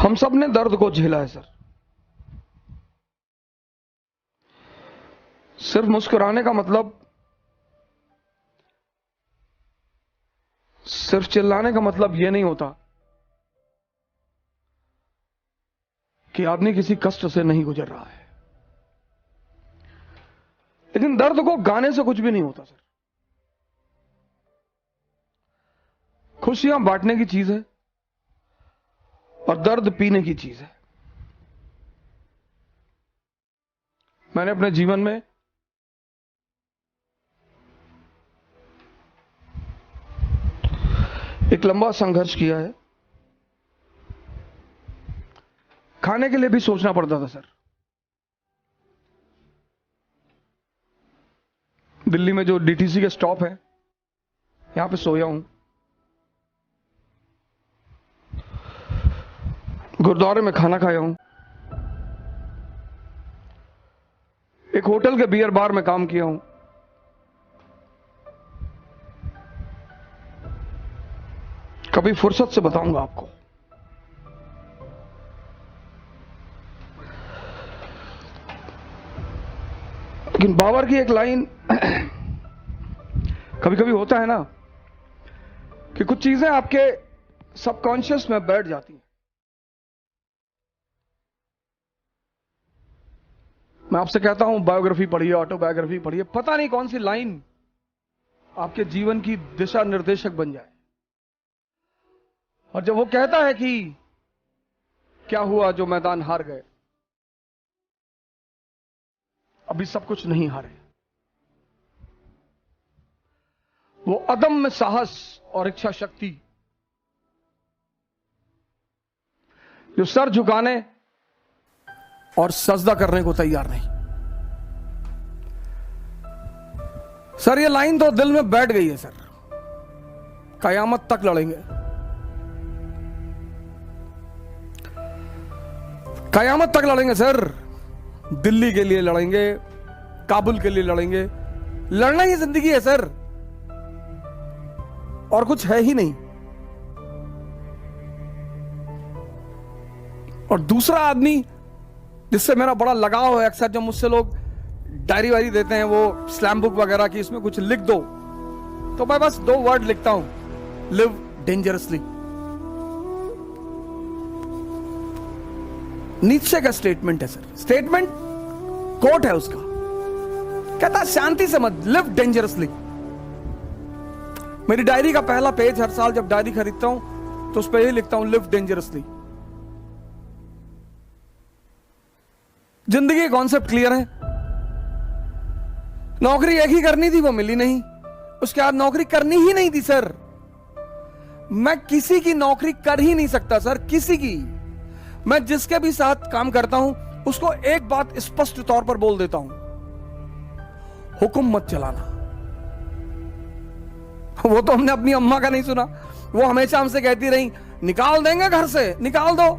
हम सब ने दर्द को झेला है सर। सिर्फ मुस्कुराने का मतलब, सिर्फ चिल्लाने का मतलब यह नहीं होता कि आदमी किसी कष्ट से नहीं गुजर रहा है। लेकिन दर्द को गाने से कुछ भी नहीं होता सर। खुशियां बांटने की चीज है और दर्द पीने की चीज है। मैंने अपने जीवन में एक लंबा संघर्ष किया है। खाने के लिए भी सोचना पड़ता था सर। दिल्ली में जो डीटीसी के स्टॉप है, यहां पे सोया हूं। गुरुद्वारे में खाना खाया हूं। एक होटल के बियर बार में काम किया हूं। कभी फुर्सत से बताऊंगा आपको। लेकिन बाबर की एक लाइन, कभी कभी होता है ना कि कुछ चीजें आपके सबकॉन्शियस में बैठ जाती हैं। मैं आपसे कहता हूं बायोग्राफी पढ़िए, ऑटोबायोग्राफी पढ़िए, पता नहीं कौन सी लाइन आपके जीवन की दिशा निर्देशक बन जाए। और जब वो कहता है कि क्या हुआ जो मैदान हार गए, अभी सब कुछ नहीं हारे। वो अदम्य साहस और इच्छा शक्ति जो सर झुकाने और सजदा करने को तैयार नहीं। सर ये लाइन तो दिल में बैठ गई है सर। कयामत तक लड़ेंगे, कयामत तक लड़ेंगे सर। दिल्ली के लिए लड़ेंगे, काबुल के लिए लड़ेंगे। लड़ना ही जिंदगी है सर, और कुछ है ही नहीं। और दूसरा आदमी जिससे मेरा बड़ा लगाव है, अक्सर जब मुझसे लोग डायरी वायरी देते हैं, वो स्लैम बुक वगैरह की, इसमें कुछ लिख दो, तो मैं बस 2 वर्ड लिखता हूं, लिव डेंजरसली। नीचे का स्टेटमेंट है सर, स्टेटमेंट कोट है उसका, कहता शांति से मत, लिव डेंजरसली। मेरी डायरी का पहला पेज, हर साल जब डायरी खरीदता हूं तो उस पर यही लिखता हूं, लिव डेंजरसली। जिंदगी का कॉन्सेप्ट क्लियर है। नौकरी एक ही करनी थी, वो मिली नहीं। उसके बाद नौकरी करनी ही नहीं थी सर। मैं किसी की नौकरी कर ही नहीं सकता सर, किसी की। मैं जिसके भी साथ काम करता हूं उसको एक बात स्पष्ट तौर पर बोल देता हूं, हुक्म मत चलाना। वो तो हमने अपनी अम्मा का नहीं सुना। वो हमेशा हमसे कहती रही, निकाल देंगे घर से, निकाल दो।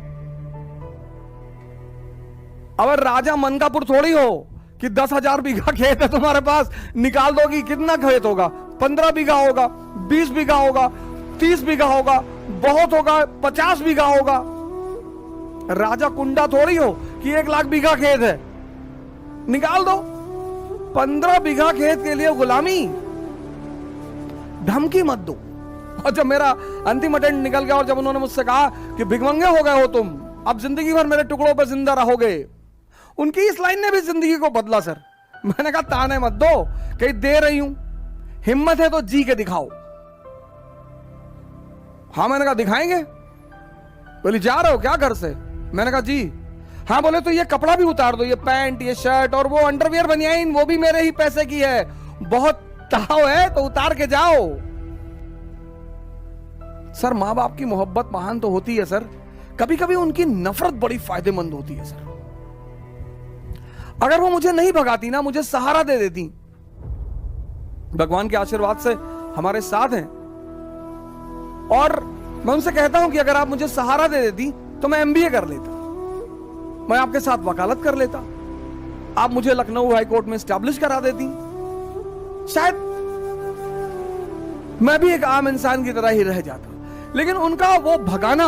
अब राजा मनकापुर थोड़ी हो कि 10,000 बीघा खेत है तुम्हारे पास, निकाल दोगी। कितना खेत होगा? 15 बीघा होगा, 20 बीघा होगा, 30 बीघा होगा, बहुत होगा 50 बीघा होगा। राजा कुंडा थोड़ी हो कि 1 लाख बीघा खेत है, निकाल दो। 15 बीघा खेत के लिए गुलामी, धमकी मत दो। और जब मेरा अंतिम अटेंड निकल गया और जब उन्होंने मुझसे कहा कि भिखमंगे हो गए हो तुम, अब जिंदगी भर मेरे टुकड़ों पर जिंदा रहोगे, उनकी इस लाइन ने भी जिंदगी को बदला सर। मैंने कहा ताने मत दो, कहीं दे रही हूं, हिम्मत है तो जी के दिखाओ। हाँ, मैंने कहा दिखाएंगे। बोली जा रहे हो क्या घर से? मैंने कहा जी। हाँ, बोले तो ये कपड़ा भी उतार दो, ये पैंट, ये शर्ट और वो अंडरवियर बनियाइन, वो भी मेरे ही पैसे की है। बहुत ताव है तो उतार के जाओ। सर मां बाप की मोहब्बत महान तो होती है सर, कभी कभी उनकी नफरत बड़ी फायदेमंद होती है सर। अगर वो मुझे नहीं भगाती ना, मुझे सहारा दे देती, भगवान के आशीर्वाद से हमारे साथ हैं, और मैं उनसे कहता हूं कि अगर आप मुझे सहारा दे देती तो मैं एमबीए कर लेता, मैं आपके साथ वकालत कर लेता, आप मुझे लखनऊ हाई कोर्ट में स्टैब्लिश करा देती, शायद मैं भी एक आम इंसान की तरह ही रह जाता। लेकिन उनका वो भगाना,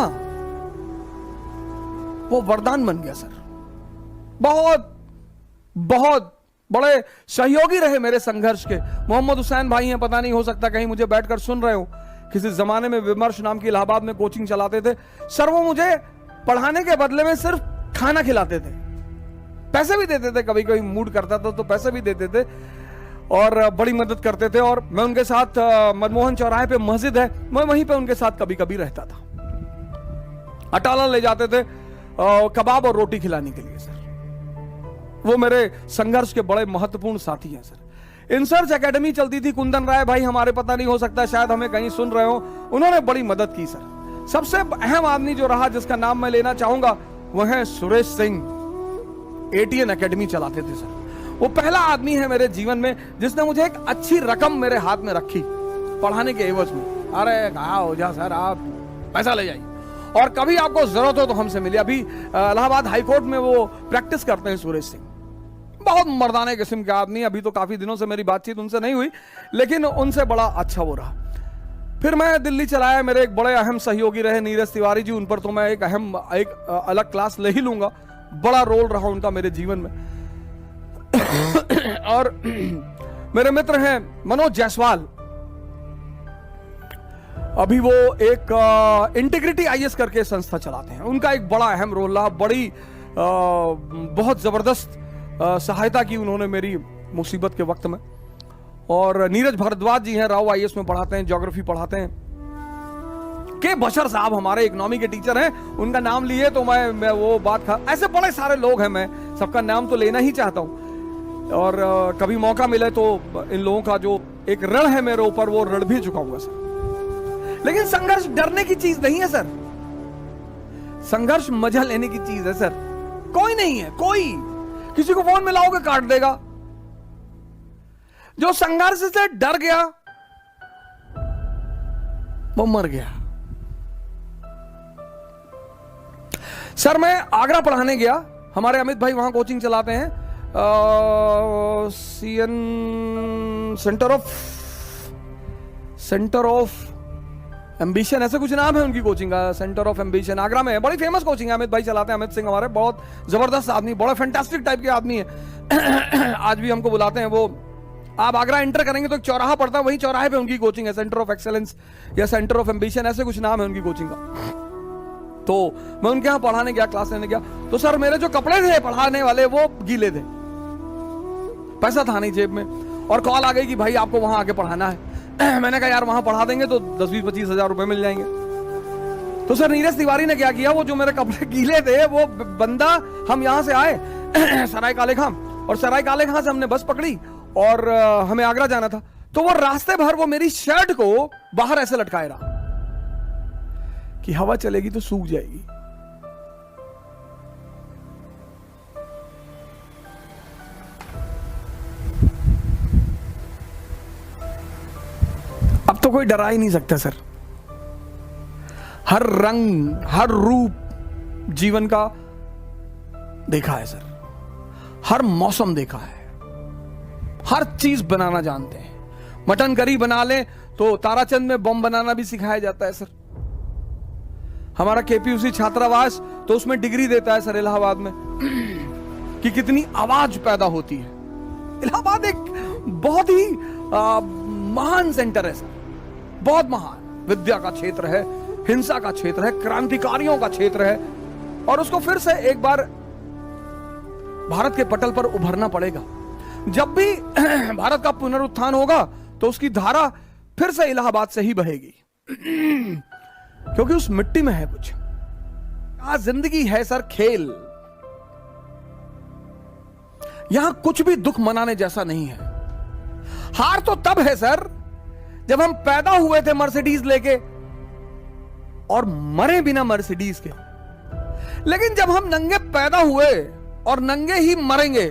वो वरदान बन गया सर। बहुत बहुत बड़े सहयोगी रहे मेरे संघर्ष के। मोहम्मद हुसैन भाई हैं, पता नहीं हो सकता कहीं मुझे बैठकर सुन रहे हो। किसी जमाने में विमर्श नाम की इलाहाबाद में कोचिंग चलाते थे सर। वो मुझे पढ़ाने के बदले में सिर्फ खाना खिलाते थे, पैसे भी देते थे, कभी कभी मूड करता था तो पैसे भी देते थे और बड़ी मदद करते थे। और मैं उनके साथ मनमोहन चौराहे पे मस्जिद है, मैं वहीं पे उनके साथ कभी कभी रहता था। अटाला ले जाते थे कबाब और रोटी खिलाने के लिए सर। वो मेरे संघर्ष के बड़े महत्वपूर्ण साथी हैं सर। इंसर्च एकेडमी चलती थी, कुंदन राय भाई हमारे, पता नहीं हो सकता शायद हमें कहीं सुन रहे हो, उन्होंने बड़ी मदद की सर। सबसे अहम आदमी जो रहा जिसका नाम मैं लेना चाहूंगा वह है सुरेश सिंह। एटीएन एकेडमी चलाते थे सर। वो पहला आदमी है मेरे जीवन में जिसने मुझे एक अच्छी रकम मेरे हाथ में रखी पढ़ाने के एवज में। अरे कहा हो जा सर, आप पैसा ले जाइए और कभी आपको जरूरत हो तो हमसे मिलिए। अभी इलाहाबाद हाईकोर्ट में वो प्रैक्टिस करते हैं सुरेश सिंह। बहुत मर्दाने किस्म के आदमी। अभी तो काफी दिनों से मेरी बातचीत उनसे नहीं हुई, लेकिन उनसे बड़ा अच्छा वो रहा। फिर मैं दिल्ली चलाया, मेरे एक बड़े अहम सहयोगी रहे नीरज तिवारी जी। उन पर तो मैं एक अलग क्लास ले ही लूंगा। बड़ा रोल रहा उनका मेरे जीवन में। और मेरे मित्र हैं मनोज जायसवाल। अभी वो एक इंटीग्रिटी आईएएस करके संस्था चलाते हैं। उनका एक बड़ा अहम रोल रहा। बड़ी बहुत जबरदस्त सहायता की उन्होंने मेरी मुसीबत के वक्त में। और नीरज भारद्वाज जी हैं, राव आईएएस में पढ़ाते हैं, ज्योग्राफी पढ़ाते हैं। के बशर साहब हमारे इकोनॉमी के टीचर हैं, उनका नाम लिए तो मैं वो बात खा। ऐसे बड़े सारे लोग हैं, मैं सबका नाम तो लेना ही चाहता हूं। और कभी मौका मिले तो इन लोगों का जो एक ऋण है मेरे ऊपर, वो ऋण भी चुकाऊंगा सर। लेकिन संघर्ष डरने की चीज नहीं है सर। संघर्ष मजा लेने की चीज है सर। कोई नहीं है, कोई किसी को फोन मिलाओगे काट देगा। जो संघर्ष से डर गया वो मर गया। सर मैं आगरा पढ़ाने गया, हमारे अमित भाई वहां कोचिंग चलाते हैं। सेंटर ऑफ एम्बिशन, ऐसे कुछ नाम है उनकी कोचिंग का। सेंटर ऑफ एम्बिशन आगरा में है, बड़ी फेमस कोचिंग है। अमित भाई चलाते हैं, अमित सिंह हमारे, बहुत जबरदस्त आदमी, बड़ा फैंटास्टिक टाइप के आदमी है। आज भी हमको बुलाते हैं। वो आप आगरा एंटर करेंगे तो एक चौराहा पड़ता है, वही चौराहे पे उनकी कोचिंग है। सेंटर ऑफ एक्सेलेंस या सेंटर ऑफ एम्बिशन, ऐसे कुछ नाम है उनकी कोचिंग का। तो मैं उनके यहाँ पढ़ाने गया, क्लास लेने गया। तो सर मेरे जो कपड़े थे पढ़ाने वाले वो गीले थे, पैसा था नहीं जेब में। और कॉल आ गई कि भाई आपको वहां आके पढ़ाना है। मैंने कहा यार वहां पढ़ा देंगे तो 10-20-25 हजार रुपए मिल जाएंगे। तो सर नीरज तिवारी ने क्या किया, वो जो मेरे कपड़े गीले थे वो बंदा, हम यहां से आए सराय काले खां, और सराय काले खां से हमने बस पकड़ी और हमें आगरा जाना था। तो वो रास्ते भर वो मेरी शर्ट को बाहर ऐसे लटकाए रहा कि हवा चलेगी तो सूख जाएगी। अब तो कोई डरा ही नहीं सकता सर। हर रंग, हर रूप जीवन का देखा है सर। हर मौसम देखा है, हर चीज बनाना जानते हैं। मटन करी बना ले तो ताराचंद में बम बनाना भी सिखाया जाता है सर। हमारा केपीयूसी छात्रावास तो उसमें डिग्री देता है सर इलाहाबाद में कि कितनी आवाज पैदा होती है। इलाहाबाद एक बहुत ही महान सेंटर है सर, बहुत महान। विद्या का क्षेत्र है, हिंसा का क्षेत्र है, क्रांतिकारियों का क्षेत्र है। और उसको फिर से एक बार भारत के पटल पर उभरना पड़ेगा। जब भी भारत का पुनरुत्थान होगा तो उसकी धारा फिर से इलाहाबाद से ही बहेगी, क्योंकि उस मिट्टी में है कुछ। आज जिंदगी है सर खेल। यहां कुछ भी दुख मनाने जैसा नहीं है। हार तो तब है सर जब हम पैदा हुए थे मर्सिडीज लेके और मरे बिना मर्सिडीज के। लेकिन जब हम नंगे पैदा हुए और नंगे ही मरेंगे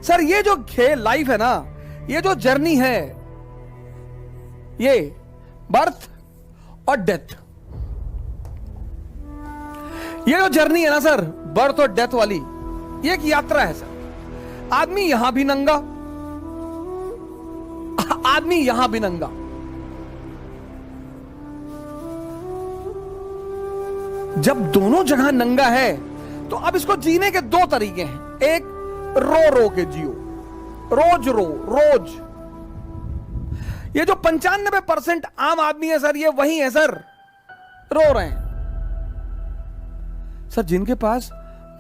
सर, ये जो खेल लाइफ है ना, ये जो जर्नी है, ये बर्थ और डेथ, ये जो जर्नी है ना सर, बर्थ और डेथ वाली, ये एक यात्रा है सर। आदमी यहां भी नंगा, आदमी यहां भी नंगा। जब दोनों जगह नंगा है तो अब इसको जीने के दो तरीके हैं। एक, रो रो के जियो, रोज रो रोज। ये जो 95% आम आदमी है सर, ये वही है सर, रो रहे हैं सर। जिनके पास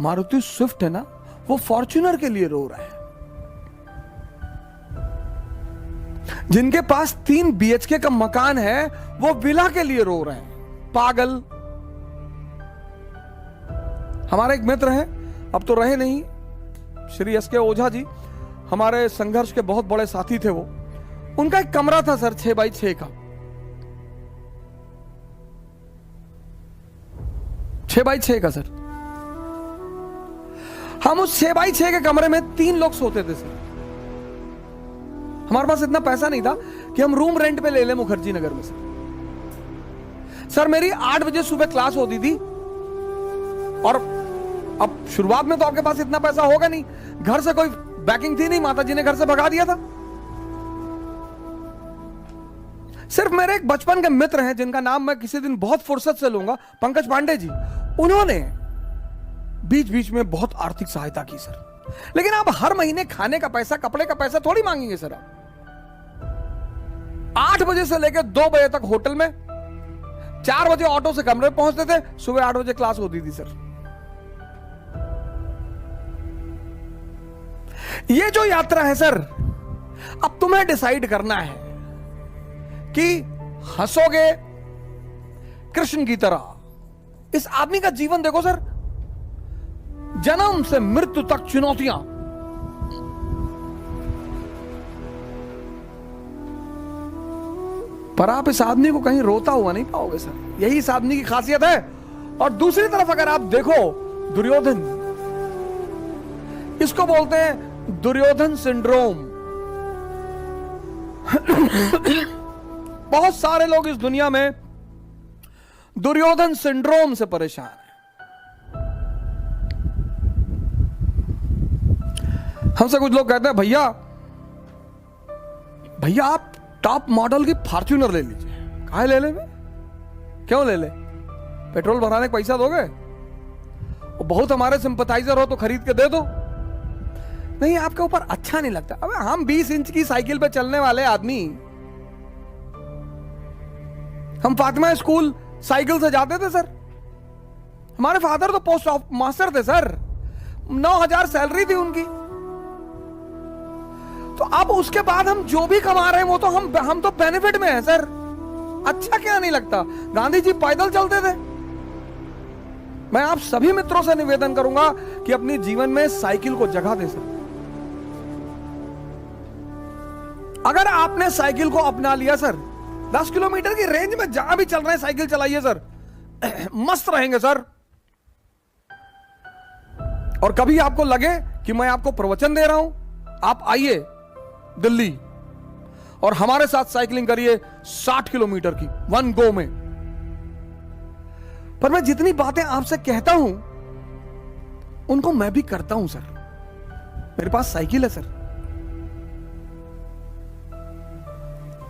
मारुति स्विफ्ट है ना, वो फॉर्च्यूनर के लिए रो रहे हैं। जिनके पास 3 BHK का मकान है, वो विला के लिए रो रहे हैं। पागल। हमारे एक मित्र हैं, अब तो रहे नहीं, श्री SK ओझा जी, हमारे संघर्ष के बहुत बड़े साथी थे वो। उनका एक कमरा था सर 6x6 का, 6x6 का सर। हम उस 6x6 के कमरे में 3 लोग सोते थे सर। हमारे पास इतना पैसा नहीं था कि हम रूम रेंट पे ले लें मुखर्जी नगर में सर। सर मेरी 8 बजे सुबह क्लास होती थी, और अब शुरुआत में तो आपके पास इतना पैसा होगा नहीं, घर से कोई बैकिंग थी नहीं, माता जी ने घर से भगा दिया था। सिर्फ मेरे एक बचपन के मित्र हैं जिनका नाम मैं किसी दिन बहुत फुर्सत से लूंगा, पंकज पांडे जी, उन्होंने बीच बीच में बहुत आर्थिक सहायता की सर। लेकिन आप हर महीने खाने का पैसा, कपड़े का पैसा थोड़ी मांगेंगे सर। आप 8 बजे से लेकर 2 बजे तक होटल में, 4 बजे ऑटो से कमरे पहुंचते थे, सुबह 8 बजे क्लास होती थी सर। ये जो यात्रा है सर, अब तुम्हें डिसाइड करना है कि हंसोगे कृष्ण की तरह। इस आदमी का जीवन देखो सर, जन्म से मृत्यु तक चुनौतियां। पर आप इस आदमी को कहीं रोता हुआ नहीं पाओगे सर, यही इस आदमी की खासियत है। और दूसरी तरफ अगर आप देखो दुर्योधन, इसको बोलते हैं दुर्योधन सिंड्रोम। बहुत सारे लोग इस दुनिया में दुर्योधन सिंड्रोम से परेशान हैं। हमसे कुछ लोग कहते हैं, भैया भैया आप टॉप मॉडल की फॉर्च्यूनर ले लीजिए। काहे ले ले? क्यों ले ले? पेट्रोल भराने का पैसा दोगे? बहुत हमारे सिंपथाइजर हो तो खरीद के दे दो। नहीं, आपके ऊपर अच्छा नहीं लगता। अबे हम 20 इंच की साइकिल पे चलने वाले आदमी, हम फातिमा स्कूल साइकिल से जाते थे सर। हमारे फादर तो पोस्ट ऑफ मास्टर थे सर, 9,000 सैलरी थी उनकी। तो अब उसके बाद हम जो भी कमा रहे हैं वो तो हम तो बेनिफिट में हैं सर। अच्छा क्या नहीं लगता? गांधी जी पैदल चलते थे। मैं आप सभी मित्रों से निवेदन करूंगा कि अपने जीवन में साइकिल को जगह दे सर। अगर आपने साइकिल को अपना लिया सर, 10 किलोमीटर की रेंज में जहां भी चल रहे हैं साइकिल चलाइए सर, मस्त रहेंगे सर। और कभी आपको लगे कि मैं आपको प्रवचन दे रहा हूं, आप आइए दिल्ली और हमारे साथ साइकिलिंग करिए 60 किलोमीटर की 1 गो में। पर मैं जितनी बातें आपसे कहता हूं उनको मैं भी करता हूं सर। मेरे पास साइकिल है सर।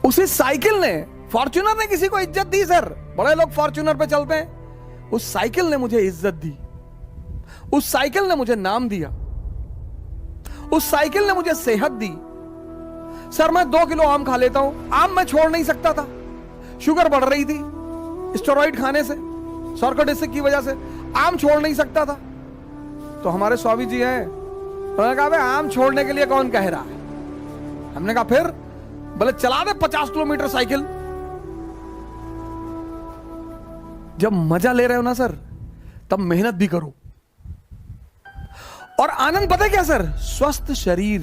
उसी साइकिल ने, फॉर्च्यूनर ने किसी को इज्जत दी सर। बड़े लोग फॉर्च्यूनर पे चलते हैं, उस साइकिल ने मुझे इज्जत दी। उस साइकिल ने मुझे नाम दिया। उस साइकिल ने मुझे सेहत दी। सर मैं 2 किलो आम खा लेता हूं, आम मैं छोड़ नहीं सकता था, शुगर बढ़ रही थी स्टेरॉइड खाने से, सर्कोडिसिक की वजह से आम छोड़ नहीं सकता था। तो हमारे स्वामी जी हैं, उन्होंने कहा भाई आम छोड़ने के लिए कौन कह रहा है? हमने कहा फिर? बोले चला दे 50 किलोमीटर साइकिल। जब मजा ले रहे हो ना सर, तब मेहनत भी करो। और आनंद पता है क्या सर? स्वस्थ शरीर।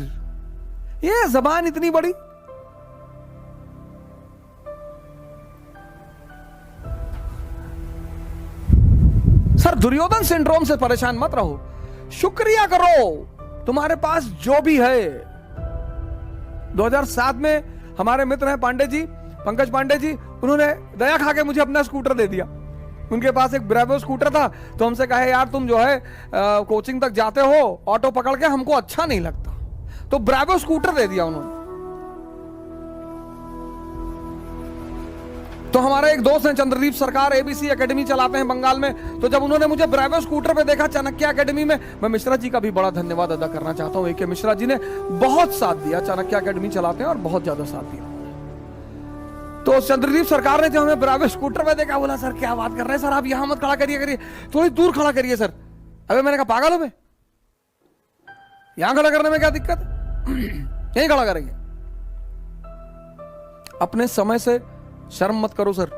ये जबान इतनी बड़ी, सर दुर्योधन सिंड्रोम से परेशान मत रहो, शुक्रिया करो तुम्हारे पास जो भी है। 2007 में हमारे मित्र हैं पांडे जी, पंकज पांडे जी, उन्होंने दया खा के मुझे अपना स्कूटर दे दिया। उनके पास एक ब्रेवो स्कूटर था, तो हमसे कहे यार तुम जो है कोचिंग तक जाते हो ऑटो पकड़ के, हमको अच्छा नहीं लगता, तो ब्रेवो स्कूटर दे दिया उन्होंने। तो हमारे एक दोस्त हैं चंद्रदीप सरकार, एबीसी एकेडमी चलाते हैं बंगाल में। तो जब उन्होंने मुझे ब्रावो स्कूटर पे देखा चाणक्य एकेडमी में, मैं मिश्रा जी का भी बड़ा धन्यवाद अदा करना चाहता हूं। AK मिश्रा जी ने बहुत साथ दिया, चाणक्य एकेडमी चलाते हैं और बहुत ज्यादा साथ दिया। तो चंद्रदीप सरकार ने जब हमें ब्रावो स्कूटर पे देखा, बोला सर क्या बात कर रहे हैं सर, आप यहां मत खड़ा करिए, थोड़ी दूर खड़ा करिए सर। अबे मैंने कहा पागल हो मैं, यहां खड़ा करने में क्या दिक्कत है, यहीं खड़ा करेंगे। अपने समय से शर्म मत करो सर,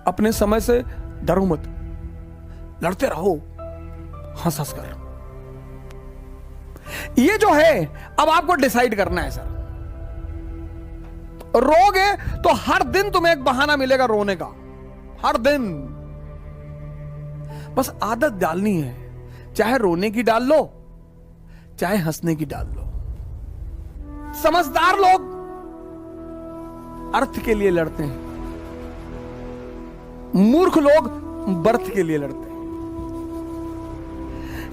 अपने समय से डरो मत, लड़ते रहो हंस हंस कर। ये जो है अब आपको डिसाइड करना है सर। रोगे तो हर दिन तुम्हें एक बहाना मिलेगा रोने का, हर दिन। बस आदत डालनी है, चाहे रोने की डाल लो चाहे हंसने की डाल लो। समझदार लोग अर्थ के लिए लड़ते हैं, मूर्ख लोग बर्थ के लिए लड़ते हैं।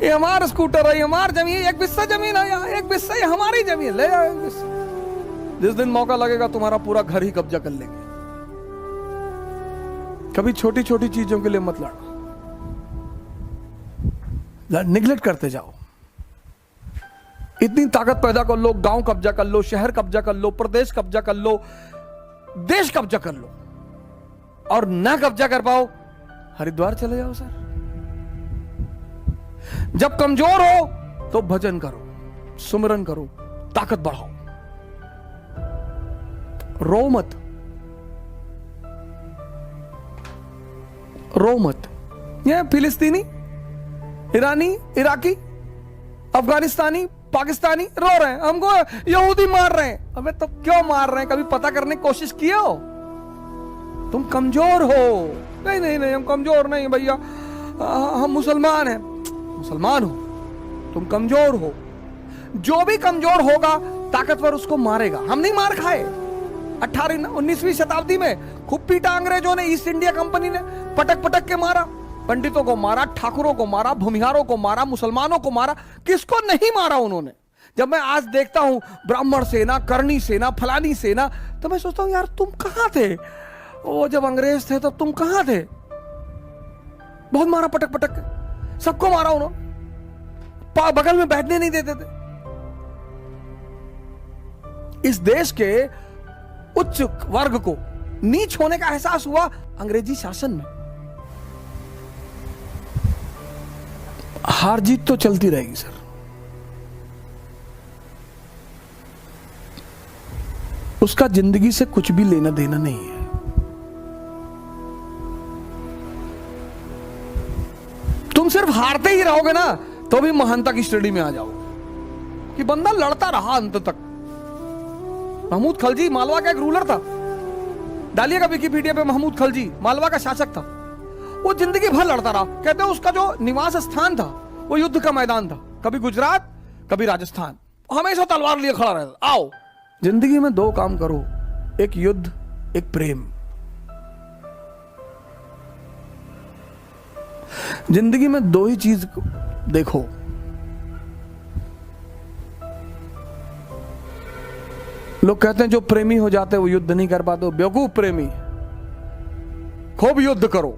ये हमारा स्कूटर है, ये हमारी जमीन, एक बिस्सा जमीन है, एक बिस्सा ये हमारी जमीन, ले जाओ एक बिस्सा। जिस दिन मौका लगेगा तुम्हारा पूरा घर ही कब्जा कर लेंगे। कभी छोटी छोटी चीजों के लिए मत लड़ो, निगलेक्ट करते जाओ। इतनी ताकत पैदा कर लो, गांव कब्जा कर लो, शहर कब्जा कर लो, प्रदेश कब्जा कर लो, देश कब्जा कर लो, और ना कब्जा कर पाओ हरिद्वार चले जाओ सर। जब कमजोर हो तो भजन करो, सुमिरन करो, ताकत बढ़ाओ, रो मत, रो मत। ये फिलिस्तीनी, ईरानी, इराकी, अफगानिस्तानी, पाकिस्तानी रो रहे हैं, हमको यहूदी मार रहे हैं। अबे तो क्यों मार रहे हैं, कभी पता करने की कोशिश किए हो? तुम कमजोर हो। नहीं नहीं नहीं, हम कमजोर नहीं भैया, हम मुसलमान हैं। मुसलमान हो, तुम कमजोर हो। जो भी कमजोर होगा ताकतवर उसको मारेगा। हम नहीं मार खाए। 19वीं शताब्दी में खूब पीटा अंग्रेजों ने, ईस्ट इंडिया कंपनी ने पटक पटक के मारा, पंडितों को मारा, ठाकुरों को मारा, भूमिहारों को मारा, मुसलमानों को मारा, किसको नहीं मारा उन्होंने। जब मैं आज देखता हूं ब्राह्मण सेना, करणी सेना, फलानी सेना, तो मैं सोचता हूं यार तुम कहां थे वो जब अंग्रेज थे, तब तुम कहां थे? बहुत मारा पटक पटक के, सबको मारा उन्होंने, बगल में बैठने नहीं देते थे। इस देश के उच्च वर्ग को नीच होने का एहसास हुआ अंग्रेजी शासन में। हार जीत तो चलती रहेगी सर। उसका जिंदगी से कुछ भी लेना देना नहीं है। तुम सिर्फ हारते ही रहोगे ना, तो भी महानता की श्रेणी में आ जाओगे कि बंदा लड़ता रहा अंत तक। महमूद खलजी मालवा का एक रूलर था, डालिएगा विकिपीडिया पे, महमूद खलजी मालवा का शासक था। वो जिंदगी भर लड़ता रहा। कहते हैं उसका जो निवास स्थान था वो युद्ध का मैदान था, कभी गुजरात कभी राजस्थान, हमेशा तलवार लिए खड़ा रहता। आओ, जिंदगी में दो काम करो, एक युद्ध एक प्रेम। जिंदगी में दो ही चीज देखो, लोग कहते हैं जो प्रेमी हो जाते हैं वो युद्ध नहीं कर पाते, बेवकूफ प्रेमी। खूब युद्ध करो।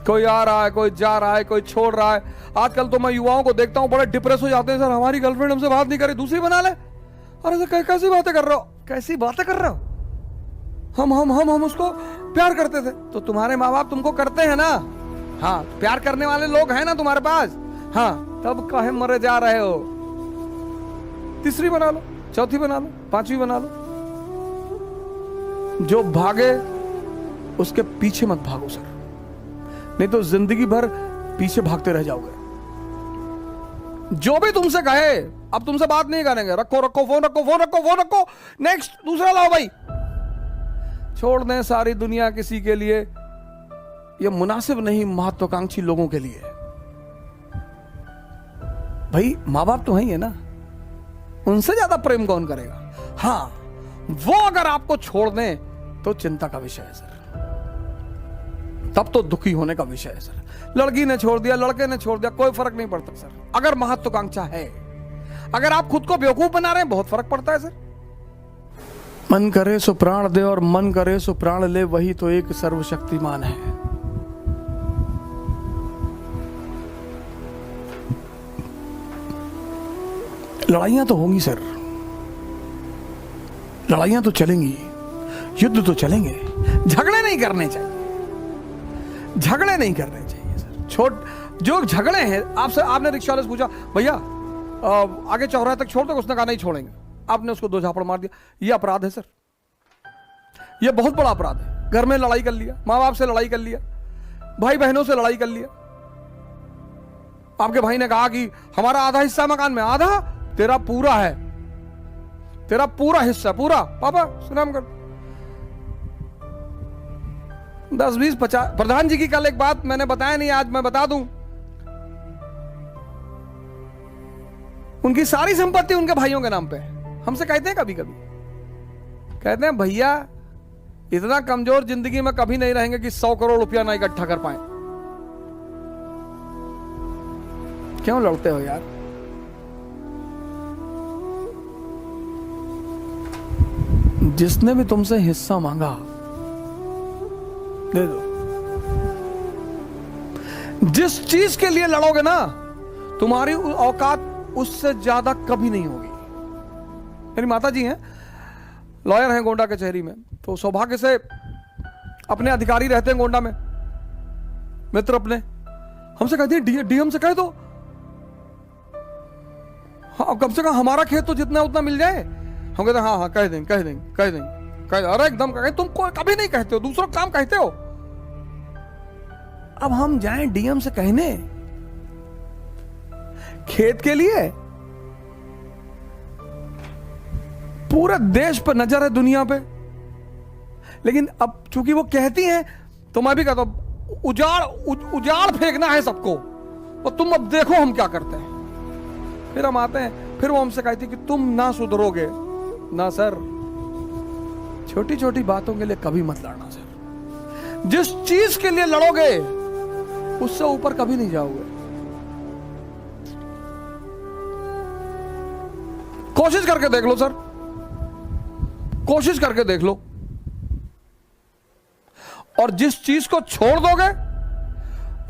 कोई आ रहा है, कोई जा रहा है, कोई छोड़ रहा है। आजकल तो मैं युवाओं को देखता हूं बड़े डिप्रेस हो जाते हैं, सर हमारी गर्लफ्रेंड हमसे बात नहीं करे, दूसरी बना ले। अरे सर कैसी बातें कर रहे हो, कैसी बातें कर रहे हो? हम उसको प्यार करते थे। तो तुम्हारे माँ बाप तुमको करते हैं ना, हाँ प्यार करने वाले लोग हैं ना तुम्हारे पास, हाँ तब काहे मरे जा रहे हो? तीसरी बना लो, चौथी बना लो, पांचवी बना लो। जो भागे उसके पीछे मत भागो सर, नहीं तो जिंदगी भर पीछे भागते रह जाओगे। जो भी तुमसे कहे अब तुमसे बात नहीं करेंगे, रखो रखो फोन, रखो फोन, रखो फोन, रखो, नेक्स्ट दूसरा लाओ भाई। छोड़ दें सारी दुनिया किसी के लिए, यह मुनासिब नहीं महत्वाकांक्षी लोगों के लिए। भाई माँ बाप तो ही है ना, उनसे ज्यादा प्रेम कौन करेगा? हाँ वो अगर आपको छोड़ दें तो चिंता का विषय है सर, तब तो दुखी होने का विषय है सर। लड़की ने छोड़ दिया, लड़के ने छोड़ दिया, कोई फर्क नहीं पड़ता सर, अगर महत्वाकांक्षा है। अगर आप खुद को बेवकूफ बना रहे हैं बहुत फर्क पड़ता है सर। मन करे सो प्राण दे और मन करे सो प्राण ले, वही तो एक सर्वशक्तिमान है। लड़ाइयां तो होंगी सर, लड़ाइयां तो चलेंगी, युद्ध तो चलेंगे, झगड़े नहीं करने चाहिए, झगड़े नहीं करने चाहिए सर। जो झगड़े हैं, आपने रिक्शा वाले से पूछा भैया आगे चौराहे तक छोड़ दो, उसने कहा नहीं छोड़ेंगे, आपने उसको 2 झापड़ मार दिया, ये अपराध है सर, ये बहुत बड़ा अपराध है। घर में लड़ाई कर लिया, माँ बाप से लड़ाई कर लिया, भाई बहनों से लड़ाई कर लिया, आपके भाई ने कहा कि हमारा आधा हिस्सा मकान में, आधा तेरा पूरा है, तेरा पूरा हिस्सा पूरा, पापा सुनाम कर। 10, 20, 50 प्रधान जी की कल एक बात मैंने बताया नहीं, आज मैं बता दूं। उनकी सारी संपत्ति उनके भाइयों के नाम पे है। हमसे कहते हैं कभी कभी, कहते हैं भैया इतना कमजोर जिंदगी में कभी नहीं रहेंगे कि 100 करोड़ रुपया ना इकट्ठा कर पाए। क्यों लड़ते हो यार? जिसने भी तुमसे हिस्सा मांगा दे दो। जिस चीज के लिए लड़ोगे ना, तुम्हारी औकात उससे ज्यादा कभी नहीं होगी। मेरी माता जी हैं, लॉयर हैं गोंडा कचहरी में, तो सौभाग्य से अपने अधिकारी रहते हैं गोंडा में, मित्र अपने, हमसे कहती है डीएम से कह दो, हाँ कम से कम हमारा खेत तो जितना उतना मिल जाए। हम कहते हाँ हाँ कह देंगे कह देंगे कह देंगे कह, अरे एकदम कह, तुम कभी नहीं कहते हो, दूसरों काम कहते हो। अब हम जाएं डीएम से कहने खेत के लिए, पूरे देश पर नजर है, दुनिया पे, लेकिन अब चूंकि वो कहती हैं तो मैं भी कहता हूं उजाड़ फेंकना है सबको, तो तुम अब देखो हम क्या करते हैं। फिर हम आते हैं, फिर वो हमसे कहती कि तुम ना सुधरोगे ना सर। छोटी छोटी बातों के लिए कभी मत लड़ना सर। जिस चीज के लिए लड़ोगे उससे ऊपर कभी नहीं जाओगे। कोशिश करके देख लो सर, कोशिश करके देख लो। और जिस चीज को छोड़ दोगे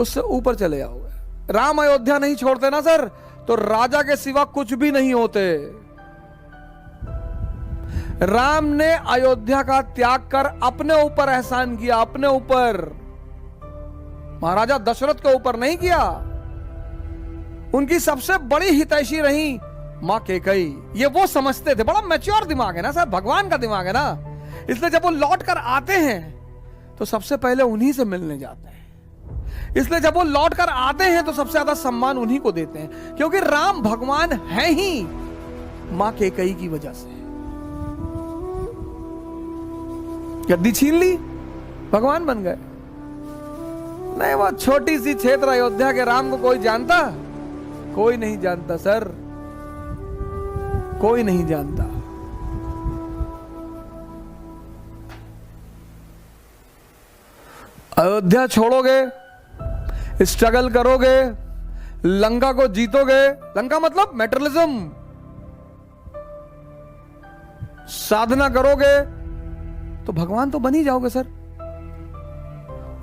उससे ऊपर चले जाओगे। राम अयोध्या नहीं छोड़ते ना सर, तो राजा के सिवा कुछ भी नहीं होते। राम ने अयोध्या का त्याग कर अपने ऊपर एहसान किया, अपने ऊपर, महाराजा दशरथ के ऊपर नहीं किया। उनकी सबसे बड़ी हितैषी रही मां कैकेयी। ये वो समझते थे, बड़ा मैच्योर दिमाग है ना सर, भगवान का दिमाग है ना, इसलिए जब वो लौट कर आते हैं तो सबसे पहले उन्हीं से मिलने जाते हैं। इसलिए जब वो लौट कर आते हैं तो सबसे ज्यादा सम्मान उन्हीं को देते हैं, क्योंकि राम भगवान है ही मां कैकेयी की वजह से। गद्दी छीन ली, भगवान बन गए। नहीं, वो छोटी सी क्षेत्र अयोध्या के राम को कोई जानता? कोई नहीं जानता सर, कोई नहीं जानता। अयोध्या छोड़ोगे, स्ट्रगल करोगे, लंका को जीतोगे, लंका मतलब मैटेरियलिज्म, साधना करोगे तो भगवान तो बन ही जाओगे सर।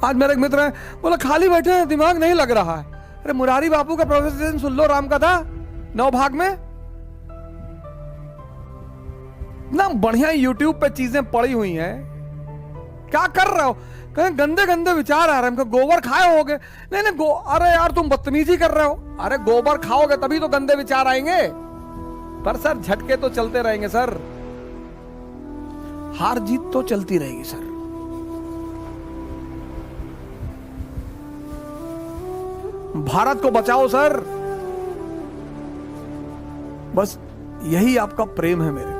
आज मेरे एक मित्र है, बोला खाली बैठे हैं, दिमाग नहीं लग रहा है। अरे मुरारी बापू का प्रोफेसर सुन लो, राम का था 9 भाग में ना, बढ़िया यूट्यूब पे चीजें पड़ी हुई हैं। क्या कर रहे हो? कहीं गंदे गंदे विचार आ रहे हैं, गोबर खाए होगे। नहीं नहीं, अरे यार तुम बदतमीजी कर रहे हो। अरे गोबर खाओगे तभी तो गंदे विचार आएंगे। पर सर झटके तो चलते रहेंगे सर, हार जीत तो चलती रहेगी सर। भारत को बचाओ सर, बस यही आपका प्रेम है मेरे।